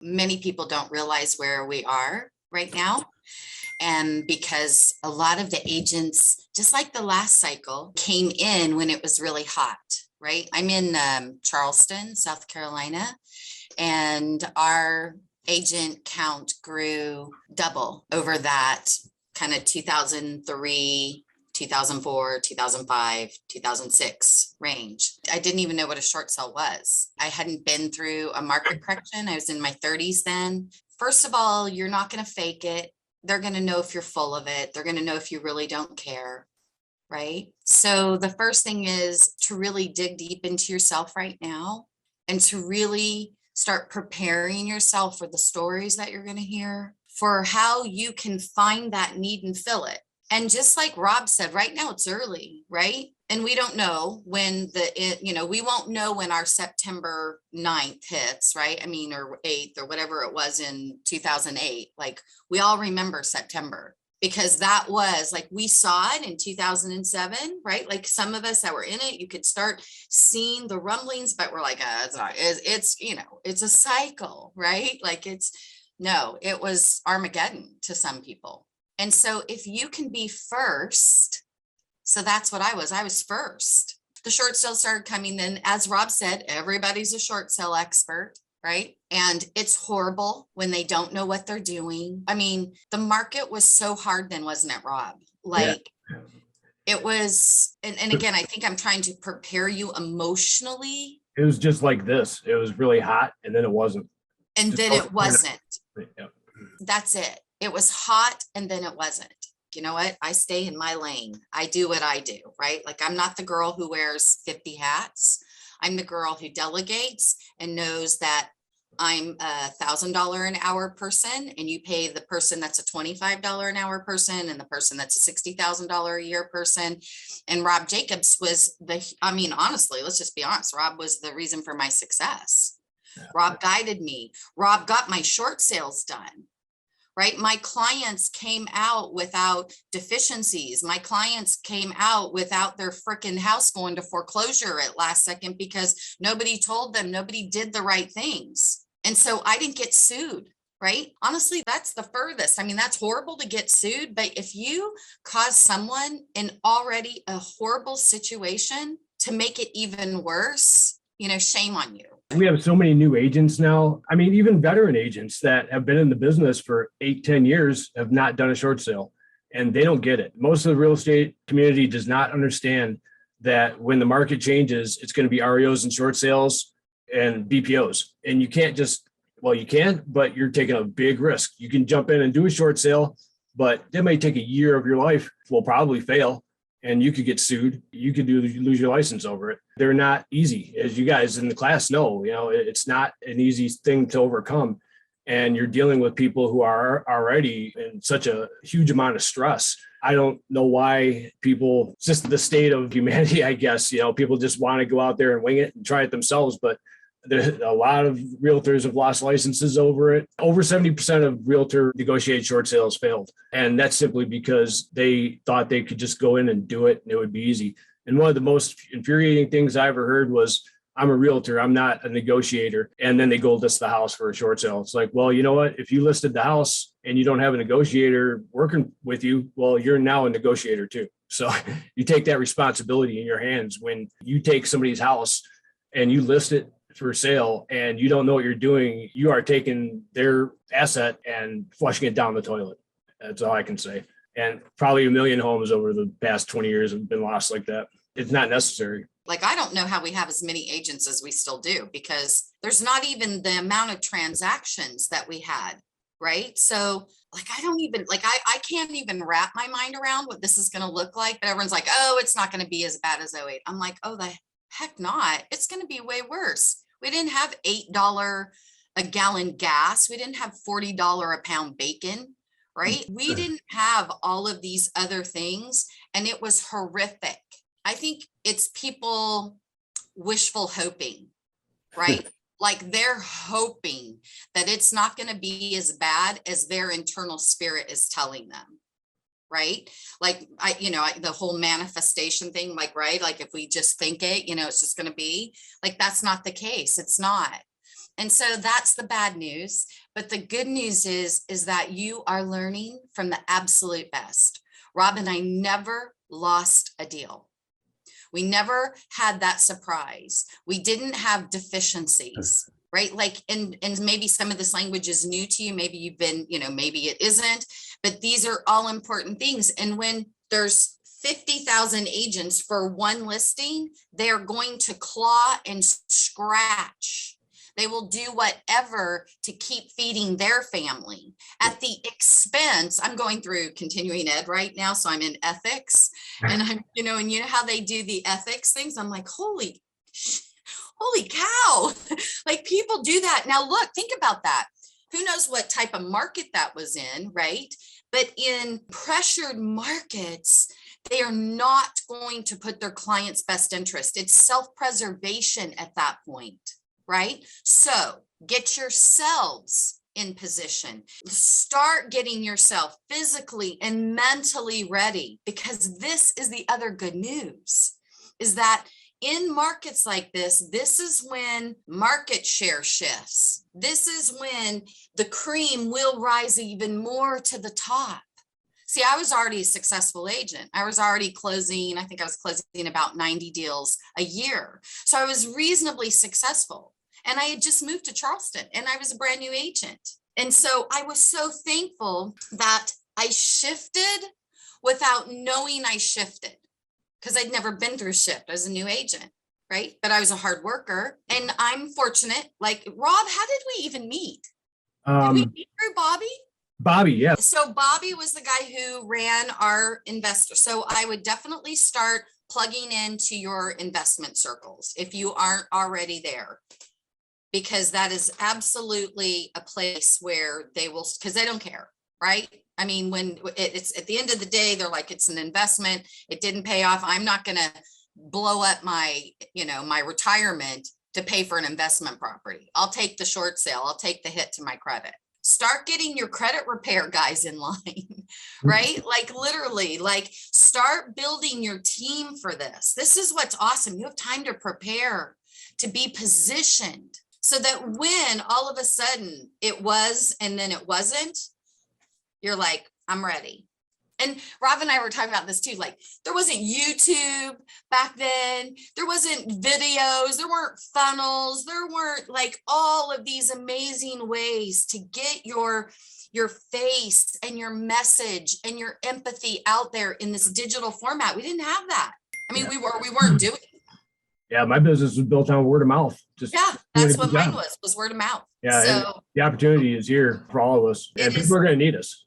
Many people don't realize where we are right now. And because a lot of the agents, just like the last cycle, came in when it was really hot, right? I'm in Charleston, South Carolina, and our agent count grew double over that kind of 2003, 2004, 2005, 2006 range. I didn't even know what a short sale was. I hadn't been through a market correction. I was in my 30s then. First of all, you're not going to fake it. They're going to know if you're full of it. They're going to know if you really don't care, right? So the first thing is to really dig deep into yourself right now and to really start preparing yourself for the stories that you're going to hear, for how you can find that need and fill it. And just like Rob said, right now it's early, right? And we don't know when we won't know when our September 9th hits, right? I mean, or 8th or whatever it was in 2008. Like we all remember September because that was like, we saw it in 2007, right? Like some of us that were in it, you could start seeing the rumblings, but we're like, it's not, it's a cycle, right? Like it was Armageddon to some people. And so if you can be first, so that's what I was first. The short sale started coming then, as Rob said, everybody's a short sale expert, right? And it's horrible when they don't know what they're doing. I mean, the market was so hard then, wasn't it, Rob? Like it was, and again, I think I'm trying to prepare you emotionally. It was just like this. It was really hot and then it wasn't. And then it wasn't. Yeah. That's it. It was hot and then it wasn't. You know what? I stay in my lane. I do what I do, right? Like I'm not the girl who wears 50 hats. I'm the girl who delegates and knows that I'm $1,000 an hour person and you pay the person that's a $25 an hour person and the person that's a $60,000 a year person. And Rob Jacobs was honestly, let's just be honest. Rob was the reason for my success. Yeah. Rob guided me. Rob got my short sales done. Right? My clients came out without deficiencies. My clients came out without their freaking house going to foreclosure at last second because nobody told them, nobody did the right things. And so I didn't get sued, right? Honestly, that's the furthest. I mean, that's horrible to get sued, but if you cause someone in already a horrible situation to make it even worse, shame on you. We have so many new agents now. I mean, even veteran agents that have been in the business for 8-10 years have not done a short sale and they don't get it. Most of the real estate community does not understand that when the market changes, it's going to be REOs and short sales and BPOs. And you can't you can, but you're taking a big risk. You can jump in and do a short sale, but it may take a year of your life, will probably fail. And you could get sued. You could lose your license over it. They're not easy, as you guys in the class know. It's not an easy thing to overcome. And you're dealing with people who are already in such a huge amount of stress. I don't know why people, it's just the state of humanity, I guess. People just want to go out there and wing it and try it themselves. But a lot of realtors have lost licenses over it. Over 70% of realtor negotiated short sales failed. And that's simply because they thought they could just go in and do it and it would be easy. And one of the most infuriating things I ever heard was, I'm a realtor, I'm not a negotiator. And then they go list the house for a short sale. It's like, well, you know what? If you listed the house and you don't have a negotiator working with you, well, you're now a negotiator too. So you take that responsibility in your hands when you take somebody's house and you list it for sale and you don't know what you're doing. You are taking their asset and flushing it down the toilet. That's all I can say. And probably 1 million homes over the past 20 years have been lost like that. It's not necessary. Like, I don't know how we have as many agents as we still do, because there's not even the amount of transactions that we had, right? So like, I can't even wrap my mind around what this is going to look like, but everyone's like, oh, it's not going to be as bad as 08. I'm like, oh, the heck not. It's going to be way worse. We didn't have $8 a gallon gas. We didn't have $40 a pound bacon, right? We didn't have all of these other things, and it was horrific. I think it's people wishful hoping, right? Like they're hoping that it's not going to be as bad as their internal spirit is telling them. Right? Like the whole manifestation thing, like, right? Like if we just think it, it's just going to be like, that's not the case. It's not. And so that's the bad news. But the good news is that you are learning from the absolute best. Rob and I never lost a deal. We never had that surprise. We didn't have deficiencies, right? Like, and maybe some of this language is new to you. Maybe you've been, maybe it isn't, but these are all important things. And when there's 50,000 agents for one listing, they're going to claw and scratch. They will do whatever to keep feeding their family at the expense. I'm going through continuing ed right now, so I'm in ethics, and I'm, and you know how they do the ethics things. I'm like, holy cow, like people do that. Now, look, think about that. Who knows what type of market that was in, right? But in pressured markets, they are not going to put their client's best interest. It's self-preservation at that point. Right? So get yourselves in position. Start getting yourself physically and mentally ready, because this is the other good news, is that in markets like this is when market share shifts. This is when the cream will rise even more to the top. See, I was already a successful agent. I was already closing, I think I was closing about 90 deals a year. So I was reasonably successful. And I had just moved to Charleston and I was a brand new agent. And so I was so thankful that I shifted without knowing I shifted, because I'd never been through a shift as a new agent, right? But I was a hard worker, and I'm fortunate. Like, Rob, how did we even meet? Did we meet through Bobby? Bobby, yeah. So Bobby was the guy who ran our investor. So I would definitely start plugging into your investment circles if you aren't already there, because that is absolutely a place where they will, because they don't care, right? I mean, when it's at the end of the day, they're like, it's an investment. It didn't pay off. I'm not going to blow up my, my retirement to pay for an investment property. I'll take the short sale. I'll take the hit to my credit. Start getting your credit repair guys in line, right? Like literally, like start building your team for this. This is what's awesome. You have time to prepare, to be positioned, so that when all of a sudden it was, and then it wasn't, you're like, I'm ready. And Rob and I were talking about this too. Like, there wasn't YouTube back then. There wasn't videos. There weren't funnels. There weren't like all of these amazing ways to get your face and your message and your empathy out there in this digital format. We didn't have that. I mean, we weren't doing it. Yeah, my business was built on word of mouth. That's what mine was word of mouth. Yeah, so the opportunity is here for all of us, and people are going to need us.